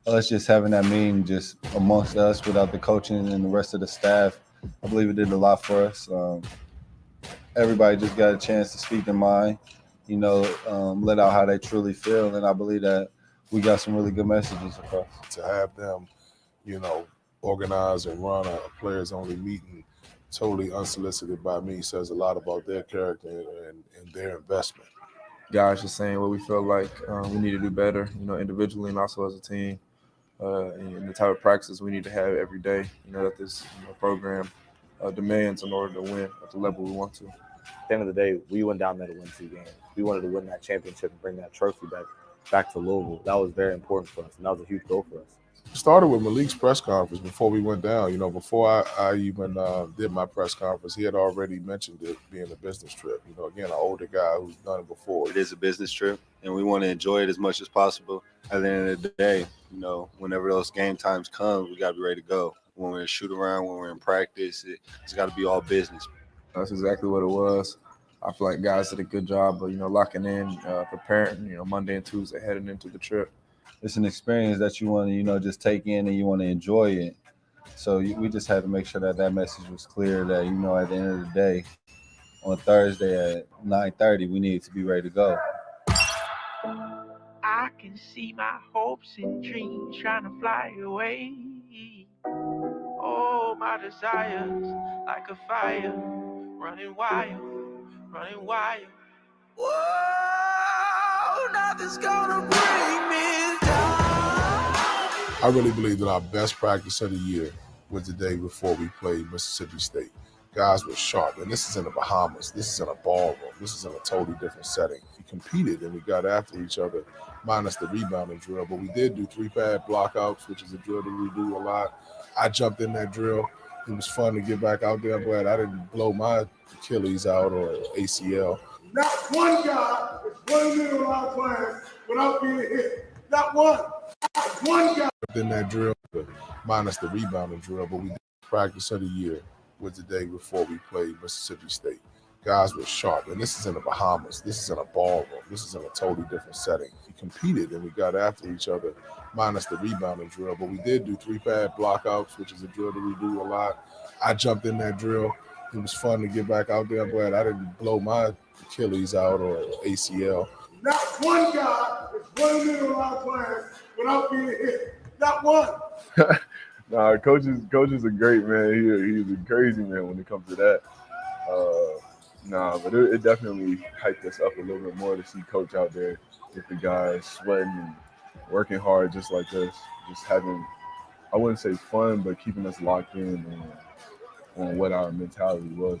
Us just having that meeting just amongst us without the coaching and the rest of the staff, I believe it did a lot for us. Everybody just got a chance to speak their mind, let out how they truly feel. And I believe that we got some really good messages across. To have them, organize and run a players-only meeting totally unsolicited by me, says a lot about their character and their investment. Guys just saying what we feel like we need to do better, individually and also as a team. And the type of practice we need to have every day, that this program demands in order to win at the level we want to. At the end of the day, we went down there to win 2 games. We wanted to win that championship and bring that trophy back to Louisville. That was very important for us, and that was a huge goal for us. It started with Malik's press conference before we went down. Before I even did my press conference, he had already mentioned it being a business trip. Again, an older guy who's done it before. It is a business trip, and we want to enjoy it as much as possible. At the end of the day, whenever those game times come, we got to be ready to go. When we're in shoot around, when we're in practice, it's got to be all business. That's exactly what it was. I feel like guys did a good job of, locking in, preparing, Monday and Tuesday heading into the trip. It's an experience that you want to, just take in and you want to enjoy it. So we just had to make sure that message was clear that, at the end of the day, on Thursday at 9:30, we needed to be ready to go. I can see my hopes and dreams trying to fly away. Oh, my desires like a fire, running wild. Whoa, nothing's gonna bring me down. I really believe that our best practice of the year was the day before we played Mississippi State. Guys were sharp, and this is in the Bahamas. This is in a ballroom. This is in a totally different setting. We competed and we got after each other, minus the rebounding drill, but we did do 3-pad blockouts, which is a drill that we do a lot. I jumped in that drill. It was fun to get back out there. I'm glad I didn't blow my Achilles out or ACL. Not one guy is running into our class without being hit. Not one. Not one guy. In that drill, minus the rebounding drill, but we did practice of the year was the day before we played Mississippi State. Guys were sharp, and this is in the Bahamas. This is in a ballroom. This is in a totally different setting. We competed and we got after each other, minus the rebounding drill, but we did do 3-pad blockouts, which is a drill that we do a lot. I jumped in that drill. It was fun to get back out there. I'm glad I didn't blow my Achilles out or ACL. Not one guy is running into our class without being hit. Not one. Nah, coach is a great man. He's a crazy man when it comes to that. But it definitely hyped us up a little bit more to see coach out there with the guys sweating and working hard just like us, just having, I wouldn't say fun, but keeping us locked in on what our mentality was.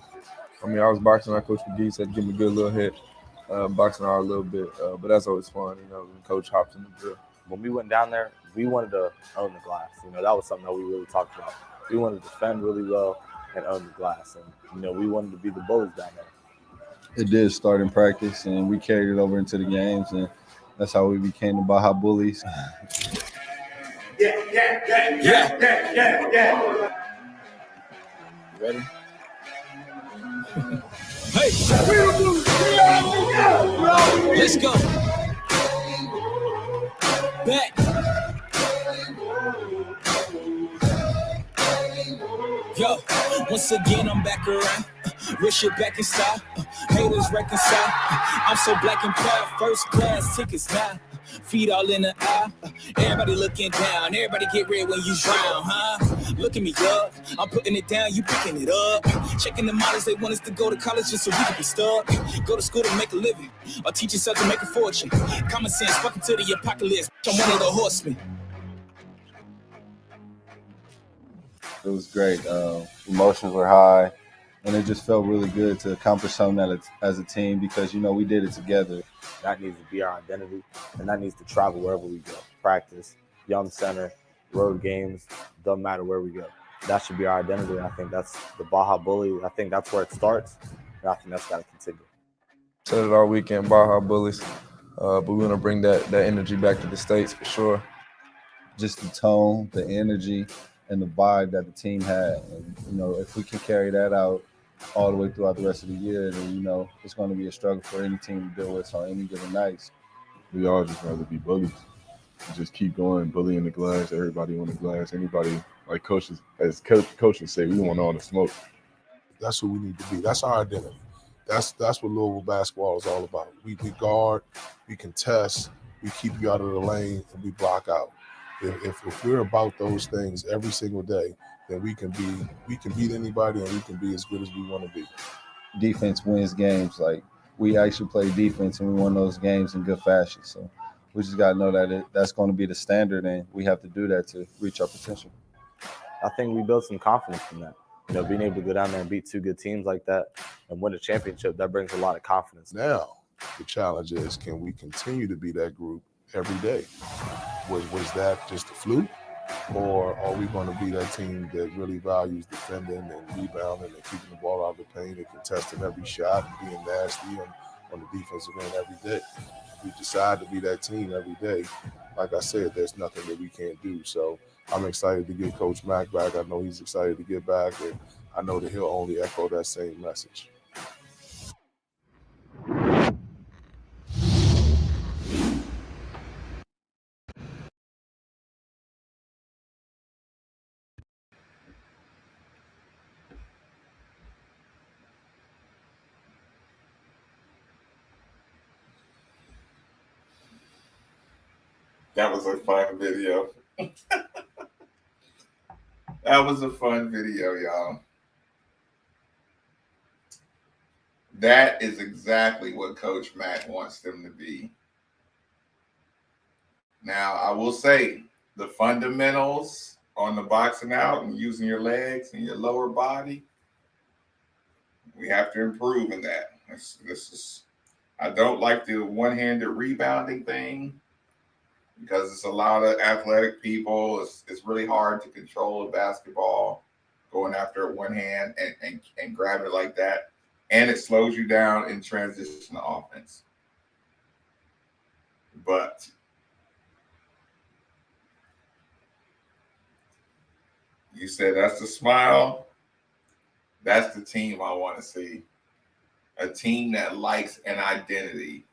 I was boxing out. Coach McGee said give me a good little hit, boxing out a little bit, but that's always fun, when coach hops in the drill. When we went down there, we wanted to own the glass. That was something that we really talked about. We wanted to defend really well and own the glass. And, we wanted to be the bullies down there. It did start in practice, and we carried it over into the games, and that's how we became the Baja Bullies. Yeah. Ready? Hey, let's go. Back. Yo, once again I'm back around. Real shit back in style. Haters reconcile. I'm so black and proud. First class tickets now. Feet all in the eye. Everybody looking down. Everybody get red when you drown, huh? Look at me, up. I'm putting it down, you picking it up. Checking the models, they want us to go to college just so we can be stuck. Go to school to make a living, or teach yourself to make a fortune. Common sense, welcome to the apocalypse. I'm one of the horsemen. It was great. Emotions were high, and it just felt really good to accomplish something as a team because, we did it together. That needs to be our identity, and that needs to travel wherever we go. Practice, Young Center, road games, doesn't matter where we go. That should be our identity, and I think that's the Baja Bully. I think that's where it starts, and I think that's got to continue. Said it all weekend, Baja Bullies, but we're going to bring that energy back to the States for sure. Just the tone, the energy, and the vibe that the team had. And, if we can carry that out all the way throughout the rest of the year, then, it's going to be a struggle for any team to deal with on any given nights. We all just rather be bullies. Just keep going, bullying the glass, everybody on the glass, anybody, like coaches say, we want all the smoke. That's who we need to be. That's our identity. That's what Louisville basketball is all about. We guard, we contest, we keep you out of the lane, and we block out. If we're about those things every single day, then we can beat anybody and we can be as good as we want to be. Defense wins games. Like, we actually play defense and we won those games in good fashion. So we just got to know that that's going to be the standard, and we have to do that to reach our potential. I think we built some confidence from that. You know, being able to go down there and beat two good teams like that and win a championship, that brings a lot of confidence. Now, the challenge is, can we continue to be that group every day? Was that just a fluke? Or are we going to be that team that really values defending and rebounding and keeping the ball out of the paint and contesting every shot and being nasty on the defensive end every day? If we decide to be that team every day, like I said, there's nothing that we can't do. So I'm excited to get Coach Mack back. I know he's excited to get back, and I know that he'll only echo that same message. That was a fun video. That was a fun video, y'all. That is exactly what Coach Mack wants them to be. Now, I will say the fundamentals on the boxing out and using your legs and your lower body, we have to improve in that. I don't like the one-handed rebounding thing, because it's a lot of athletic people. It's really hard to control a basketball going after it one hand and grab it like that. And it slows you down in transition offense. But you said that's the smile. That's the team I want to see. A team that likes an identity.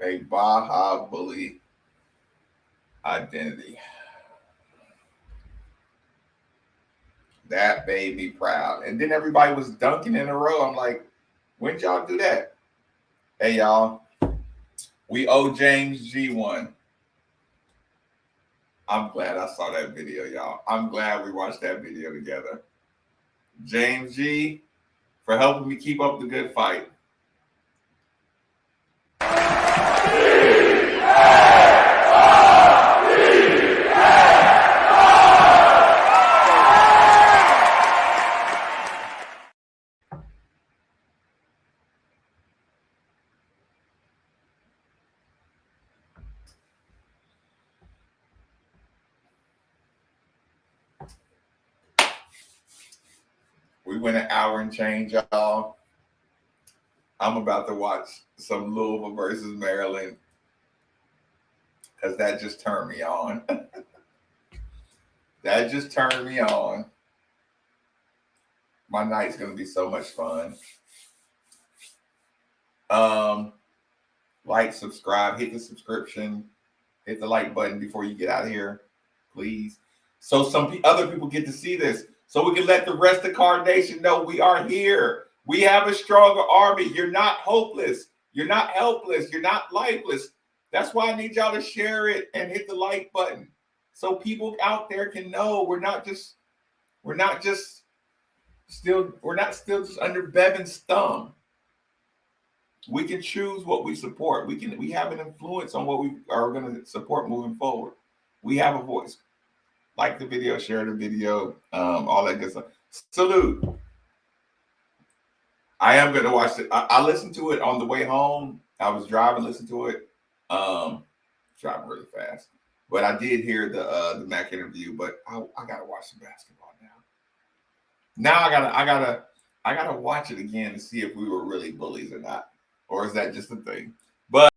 A Baja Bully identity. That made me proud. And then everybody was dunking in a row. I'm like, when did y'all do that? Hey, y'all, we owe James G one. I'm glad I saw that video, y'all. I'm glad we watched that video together. James G, for helping me keep up the good fight. We went an hour and change, y'all. I'm about to watch some Louisville versus Maryland because that just turned me on. That just turned me on. My night's going to be so much fun. Like, subscribe, hit the subscription, hit the like button before you get out of here, please. So some other people get to see this. So we can let the rest of Card Nation know we are here. We have a stronger army. You're not hopeless. You're not helpless. You're not lifeless. That's why I need y'all to share it and hit the like button, so people out there can know we're not still just under Bevan's thumb. We can choose what we support. We have an influence on what we are going to support moving forward. We have a voice. Like the video, share the video, all that good stuff. Salute. I am going to watch it. I listened to it on the way home. I was driving, listened to it. Driving really fast. But I did hear the Mac interview, but I gotta watch some basketball now. Now I gotta watch it again to see if we were really bullies or not. Or is that just a thing? But